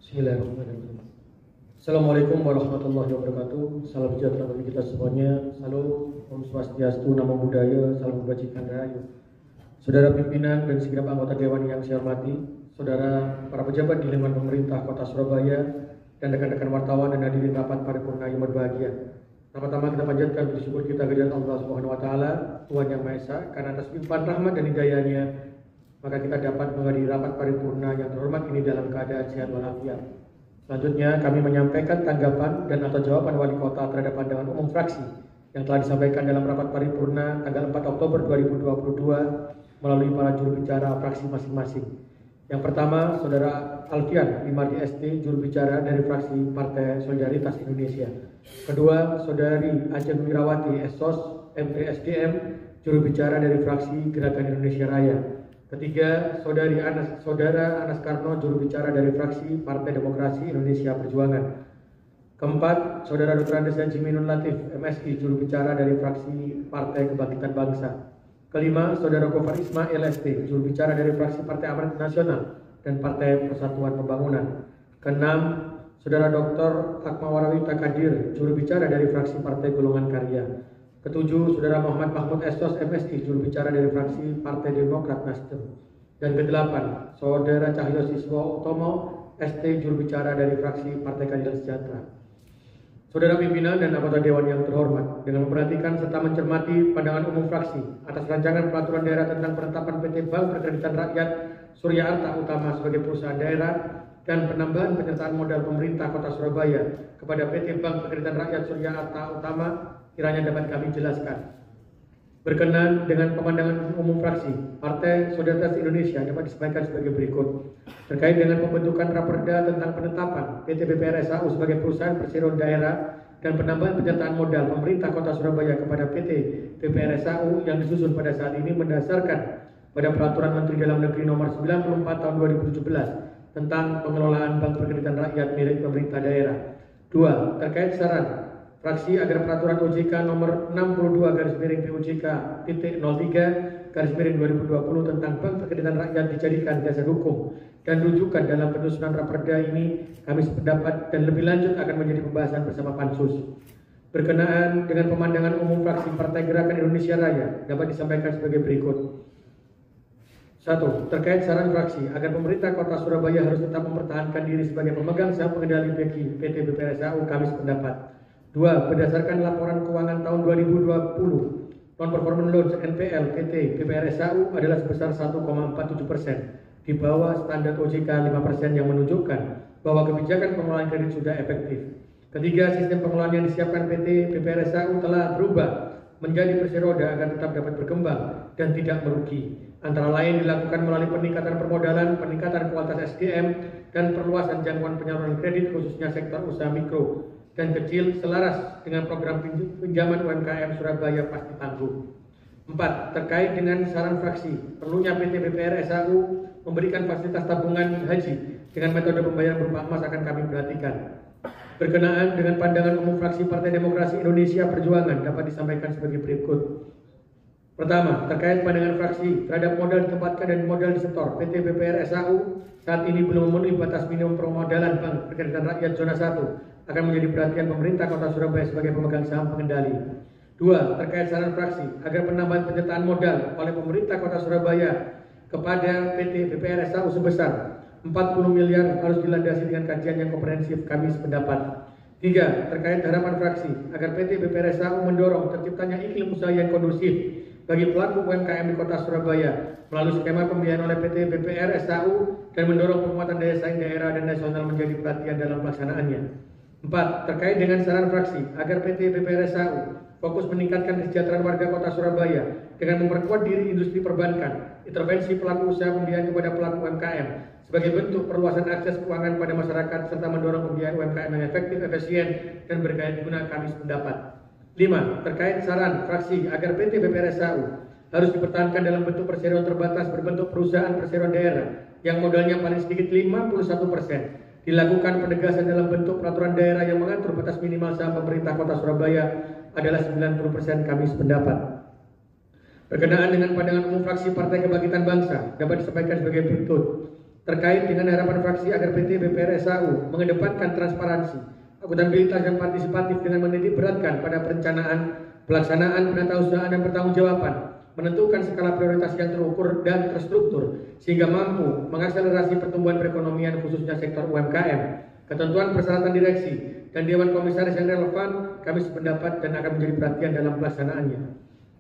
Bismillahirrahmanirrahim. Assalamualaikum warahmatullahi wabarakatuh. Salam sejahtera bagi kita semuanya. Salam Om Swastiastu, Namo Buddhaya, salam kebajikan rahayu. Saudara pimpinan dan segenap anggota dewan yang saya hormati, saudara para pejabat di lingkungan pemerintah Kota Surabaya dan rekan-rekan wartawan dan hadirin rapat paripurna yang berbahagia. Pertama-tama kita panjatkan puji syukur kita kepada Allah Subhanahu wa taala, Tuhan Yang Maha Esa, karena atas limpahan rahmat dan hidayah-Nya maka kita dapat menghadiri rapat paripurna yang terhormat ini dalam keadaan sehat walafiat. Selanjutnya kami menyampaikan tanggapan dan atau jawaban wali kota terhadap pandangan umum fraksi yang telah disampaikan dalam rapat paripurna tanggal 4 Oktober 2022 melalui para juru bicara fraksi masing-masing. Yang pertama, Saudara Alfian Limardi ST, juru bicara dari fraksi Partai Solidaritas Indonesia. Kedua, Saudari Ajeng Wirawati SOS MPSDM, juru bicara dari fraksi Gerakan Indonesia Raya. Ketiga, Saudara Anas Karno, juru bicara dari fraksi Partai Demokrasi Indonesia Perjuangan. Keempat, Saudara Dr. Andes Jiminun Latif, MSI, juru bicara dari fraksi Partai Kebangkitan Bangsa. Kelima, Saudara Gofar Ismail ST, juru bicara dari fraksi Partai Amanat Nasional dan Partai Persatuan Pembangunan. Keenam, Saudara Dr. Akmawarawita Kadir, juru bicara dari fraksi Partai Golongan Karya. Ketujuh, Saudara Muhammad Mahmud Estos MSI, juru bicara dari fraksi Partai Demokrat Nasdem. Dan kedelapan, Saudara Cahyo Siswo Utomo ST, juru bicara dari fraksi Partai Keadilan Sejahtera. Saudara pimpinan dan anggota dewan yang terhormat, dengan memperhatikan serta mencermati pandangan umum fraksi atas rancangan peraturan daerah tentang penetapan PT Bank Perkreditan Rakyat Surya Arta Utama sebagai perusahaan daerah dan penambahan penyertaan modal pemerintah Kota Surabaya kepada PT Bank Perkreditan Rakyat Surya Arta Utama kiranya dapat kami jelaskan. Berkenan dengan pemandangan umum fraksi, Partai Solidaritas Indonesia dapat disampaikan sebagai berikut. Terkait dengan pembentukan Raperda tentang penetapan PT BPRSAU sebagai perusahaan perseroan daerah dan penambahan penyertaan modal pemerintah Kota Surabaya kepada PT BPRSAU yang disusun pada saat ini mendasarkan pada Peraturan Menteri Dalam Negeri Nomor 94 Tahun 2017 tentang pengelolaan Bank Perkreditan Rakyat milik pemerintah daerah. 2. Terkait saran fraksi agar peraturan OJK nomor 62/03/03/2020 tentang Bank Perkreditan Rakyat dijadikan dasar hukum dan rujukan dalam penyusunan Raperda ini, kami sependapat dan lebih lanjut akan menjadi pembahasan bersama Pansus. Berkenaan dengan pemandangan umum fraksi Partai Gerakan Indonesia Raya dapat disampaikan sebagai berikut. 1. Terkait saran fraksi agar pemerintah Kota Surabaya harus tetap mempertahankan diri sebagai pemegang saham pengendali bagi PT BPRSAU, kami sependapat. 2. Berdasarkan laporan keuangan tahun 2020, non-performing loans NPL PT BPRSAU adalah sebesar 1,47%, di bawah standar OJK 5% yang menunjukkan bahwa kebijakan pengelolaan kredit sudah efektif. Ketiga, sistem pengelolaan yang disiapkan PT BPRSAU telah berubah menjadi kursi roda agar tetap dapat berkembang dan tidak merugi. Antara lain dilakukan melalui peningkatan permodalan, peningkatan kualitas SDM, dan perluasan jangkauan penyaluran kredit khususnya sektor usaha mikro dan kecil selaras dengan program pinjaman UMKM Surabaya Pasti Tangguh. 4. Terkait dengan saran fraksi, perlunya PT BPRSAU memberikan fasilitas tabungan haji dengan metode pembayaran berupa emas akan kami perhatikan. Berkenaan dengan pandangan umum fraksi Partai Demokrasi Indonesia Perjuangan dapat disampaikan sebagai berikut. Pertama, terkait pandangan fraksi terhadap modal ditempatkan dan modal disetor PT BPRSAU saat ini belum memenuhi batas minimum permodalan Bank Perkreditan Rakyat Zona 1 akan menjadi perhatian pemerintah Kota Surabaya sebagai pemegang saham pengendali. 2. Terkait saran fraksi agar penambahan penyertaan modal oleh pemerintah Kota Surabaya kepada PT BPRSAU sebesar 40 miliar harus dilandasi dengan kajian yang komprehensif, kami sependapat. 3. Terkait harapan fraksi agar PT BPRSAU mendorong terciptanya iklim usaha yang kondusif bagi pelaku UMKM di Kota Surabaya melalui skema pembiayaan oleh PT BPRSAU dan mendorong penguatan daya saing daerah dan nasional menjadi perhatian dalam pelaksanaannya. 4. Terkait dengan saran fraksi agar PT BPRSAU fokus meningkatkan kesejahteraan warga Kota Surabaya dengan memperkuat diri industri perbankan, intervensi pelaku usaha pembiayaan kepada pelaku UMKM sebagai bentuk perluasan akses keuangan pada masyarakat serta mendorong pembiayaan UMKM yang efektif, efisien, dan bergaya guna, kami sependapat. 5. Terkait saran fraksi agar PT BPRSAU harus dipertahankan dalam bentuk perseroan terbatas berbentuk perusahaan perseroan daerah yang modalnya paling sedikit 51%. Dilakukan penegasan dalam bentuk peraturan daerah yang mengatur batas minimal saham pemerintah Kota Surabaya adalah 90%, kami sependapat. Berkenaan dengan pandangan umum fraksi Partai Kebangkitan Bangsa dapat disampaikan sebagai berikut. terkait dengan harapan fraksi agar PT BPR SAU mengedepankan transparansi, akuntabilitas dan partisipatif dengan menitik beratkan pada perencanaan, pelaksanaan, penatausahaan dan pertanggungjawaban, menentukan skala prioritas yang terukur dan terstruktur sehingga mampu mengakselerasi pertumbuhan perekonomian khususnya sektor UMKM. Ketentuan persyaratan direksi dan Dewan Komisaris yang relevan kami sependapat dan akan menjadi perhatian dalam pelaksanaannya.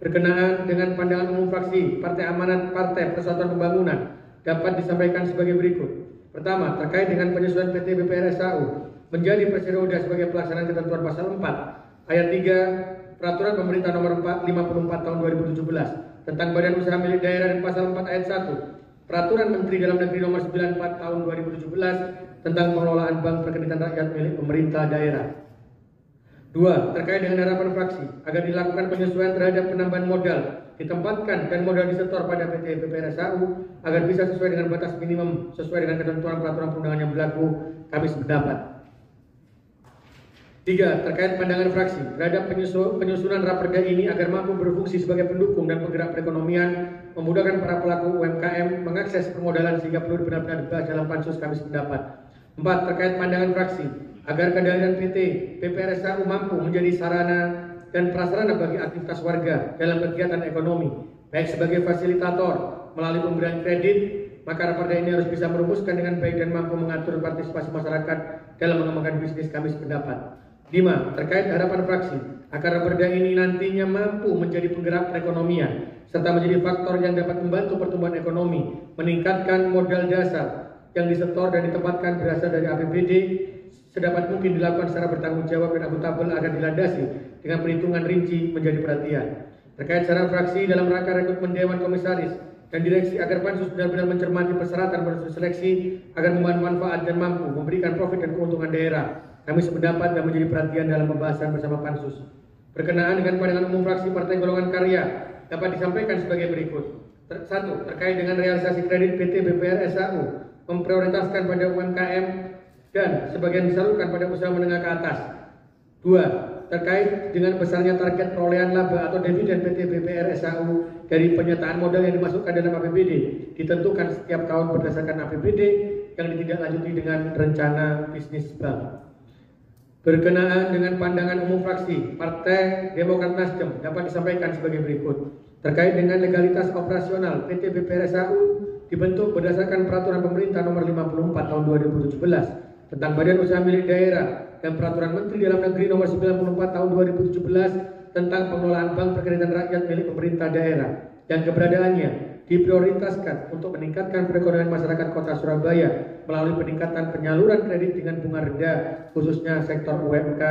Berkenaan dengan pandangan umum fraksi Partai Amanat Partai Persatuan Pembangunan dapat disampaikan sebagai berikut. Pertama, terkait dengan penyesuaian PT BPR SAU menjadi perseroda sebagai pelaksanaan ketentuan pasal 4 ayat 3 Peraturan Pemerintah Nomor 54 Tahun 2017 tentang Badan Usaha Milik Daerah dan pasal 4 ayat 1 Peraturan Menteri Dalam Negeri Nomor 94 Tahun 2017 tentang pengelolaan bank perkreditan rakyat milik pemerintah daerah. 2. Terkait dengan harapan fraksi agar dilakukan penyesuaian terhadap penambahan modal ditempatkan dan modal disetor pada PT BPR SAU agar bisa sesuai dengan batas minimum sesuai dengan ketentuan peraturan perundangan yang berlaku, kami sependapat. 3. Terkait pandangan fraksi terhadap penyusunan raperda ini agar mampu berfungsi sebagai pendukung dan penggerak perekonomian, memudahkan para pelaku UMKM mengakses permodalan sehingga perlu benar-benar dibahas dalam pansus, kami sependapat. 4. Terkait pandangan fraksi agar kehadiran PT BPR SAU mampu menjadi sarana dan prasarana bagi aktivitas warga dalam kegiatan ekonomi, baik sebagai fasilitator melalui pemberian kredit, maka raperda ini harus bisa merumuskan dengan baik dan mampu mengatur partisipasi masyarakat dalam mengembangkan bisnis, kami sependapat. 5. Terkait harapan fraksi agar raperda ini nantinya mampu menjadi penggerak perekonomian serta menjadi faktor yang dapat membantu pertumbuhan ekonomi, meningkatkan modal dasar yang disetor dan ditempatkan berasal dari APBD sedapat mungkin dilakukan secara bertanggung jawab dan akuntabel agar dilandasi dengan perhitungan rinci menjadi perhatian. Terkait saran fraksi dalam rangka rekrutmen Dewan Komisaris dan direksi agar pansus benar-benar mencermati persyaratan proses seleksi agar membawa manfaat dan mampu memberikan profit dan keuntungan daerah, kami sependapat dan menjadi perhatian dalam pembahasan bersama pansus. Berkenaan dengan pandangan umum fraksi Partai Golongan Karya dapat disampaikan sebagai berikut. 1. Terkait dengan realisasi kredit PT BPR SAU memprioritaskan pada UMKM dan sebagian disalurkan pada usaha menengah ke atas. 2. Terkait dengan besarnya target perolehan laba atau dividen PT BPR SAU dari penyertaan modal yang dimasukkan dalam APBD ditentukan setiap tahun berdasarkan APBD yang ditindaklanjuti dengan rencana bisnis bank. Berkenaan dengan pandangan umum fraksi Partai Demokrat Nasdem dapat disampaikan sebagai berikut. Terkait dengan legalitas operasional PT BPR SAU dibentuk berdasarkan Peraturan Pemerintah Nomor 54 Tahun 2017 tentang Badan Usaha Milik Daerah dan Peraturan Menteri Dalam Negeri Nomor 94 Tahun 2017 tentang pengelolaan bank perkreditan rakyat milik pemerintah daerah yang keberadaannya diprioritaskan untuk meningkatkan perekonomian masyarakat Kota Surabaya melalui peningkatan penyaluran kredit dengan bunga rendah khususnya sektor UMK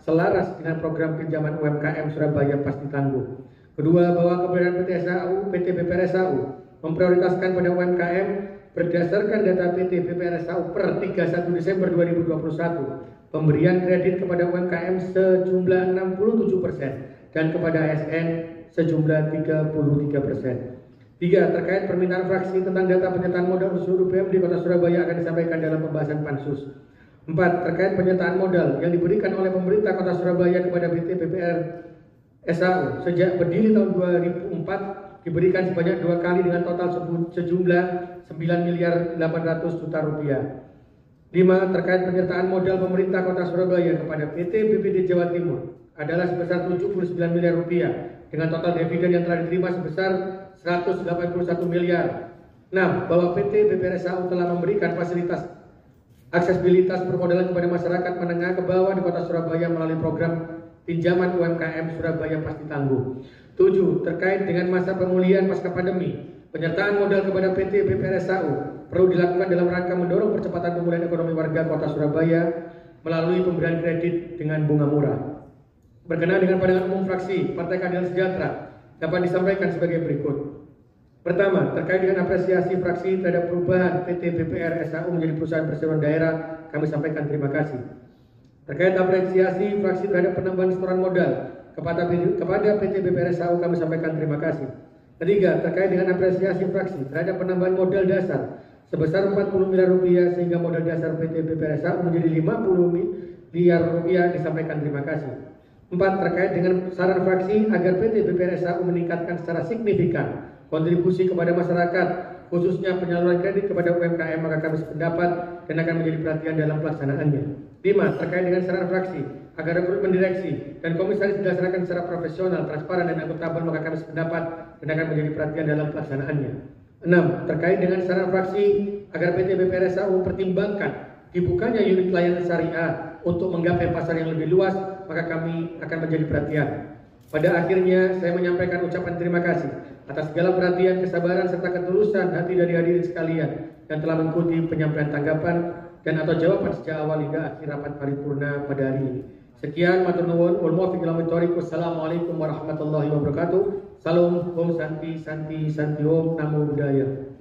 selaras dengan program pinjaman UMKM Surabaya Pasti Tangguh. Kedua, bahwa keberadaan PT BPR SAU memprioritaskan pada UMKM berdasarkan data PT BPR SAU per 31 Desember 2021 pemberian kredit kepada UMKM sejumlah 67% dan kepada ASN sejumlah 33%. 3. Terkait permintaan fraksi tentang data penyertaan modal usul BUMD Kota Surabaya akan disampaikan dalam pembahasan pansus. 4. Terkait penyertaan modal yang diberikan oleh pemerintah Kota Surabaya kepada PT BPR SAU sejak berdiri tahun 2004 diberikan sebanyak 2 kali dengan total sejumlah 9.800 juta rupiah. 5. Terkait penyertaan modal pemerintah Kota Surabaya kepada PT BPD Jawa Timur adalah sebesar 79 miliar rupiah dengan total dividen yang telah diterima sebesar 181 miliar. 6. Bahwa PT BPR SAU telah memberikan fasilitas aksesibilitas permodalan kepada masyarakat menengah ke bawah di Kota Surabaya melalui program pinjaman UMKM Surabaya Pasti Tangguh. 7. Terkait dengan masa pemulihan pasca pandemi, penyertaan modal kepada PT BPR SAU perlu dilakukan dalam rangka mendorong percepatan pemulihan ekonomi warga Kota Surabaya melalui pemberian kredit dengan bunga murah. Berkenaan dengan pandangan umum fraksi Partai Keadilan Sejahtera dapat disampaikan sebagai berikut. Pertama, terkait dengan apresiasi fraksi terhadap perubahan PT BPR SAU menjadi perusahaan perseroan daerah, kami sampaikan terima kasih. Terkait apresiasi fraksi terhadap penambahan setoran modal kepada PT BPR SAU, kami sampaikan terima kasih. Ketiga, terkait dengan apresiasi fraksi terhadap penambahan modal dasar sebesar 40 miliar rupiah sehingga modal dasar PT BPR SAU menjadi 50 miliar rupiah, disampaikan terima kasih. 4. Terkait dengan saran fraksi agar PT BPR SAU meningkatkan secara signifikan kontribusi kepada masyarakat khususnya penyaluran kredit kepada UMKM, maka kami sependapat dan akan menjadi perhatian dalam pelaksanaannya. 5. Terkait dengan saran fraksi agar rekrutmen direksi dan komisaris dilaksanakan secara profesional, transparan, dan akuntabel, maka kami sependapat dan akan menjadi perhatian dalam pelaksanaannya. 6. Terkait dengan saran fraksi agar PT BPRSA mempertimbangkan dibukanya unit layanan syariah untuk menggapai pasar yang lebih luas, maka kami akan menjadi perhatian. Pada akhirnya, saya menyampaikan ucapan terima kasih atas segala perhatian, kesabaran, serta ketulusan hati dari hadirin sekalian yang telah mengikuti penyampaian tanggapan dan atau jawaban sejak awal hingga akhir rapat paripurna pada hari ini. Sekian, matur nuwun, wal muwaffiq ila aqwamit. Wassalamualaikum warahmatullahi wabarakatuh. Salam, Om Santi, Santi, Santi Om, Namo Buddhaya.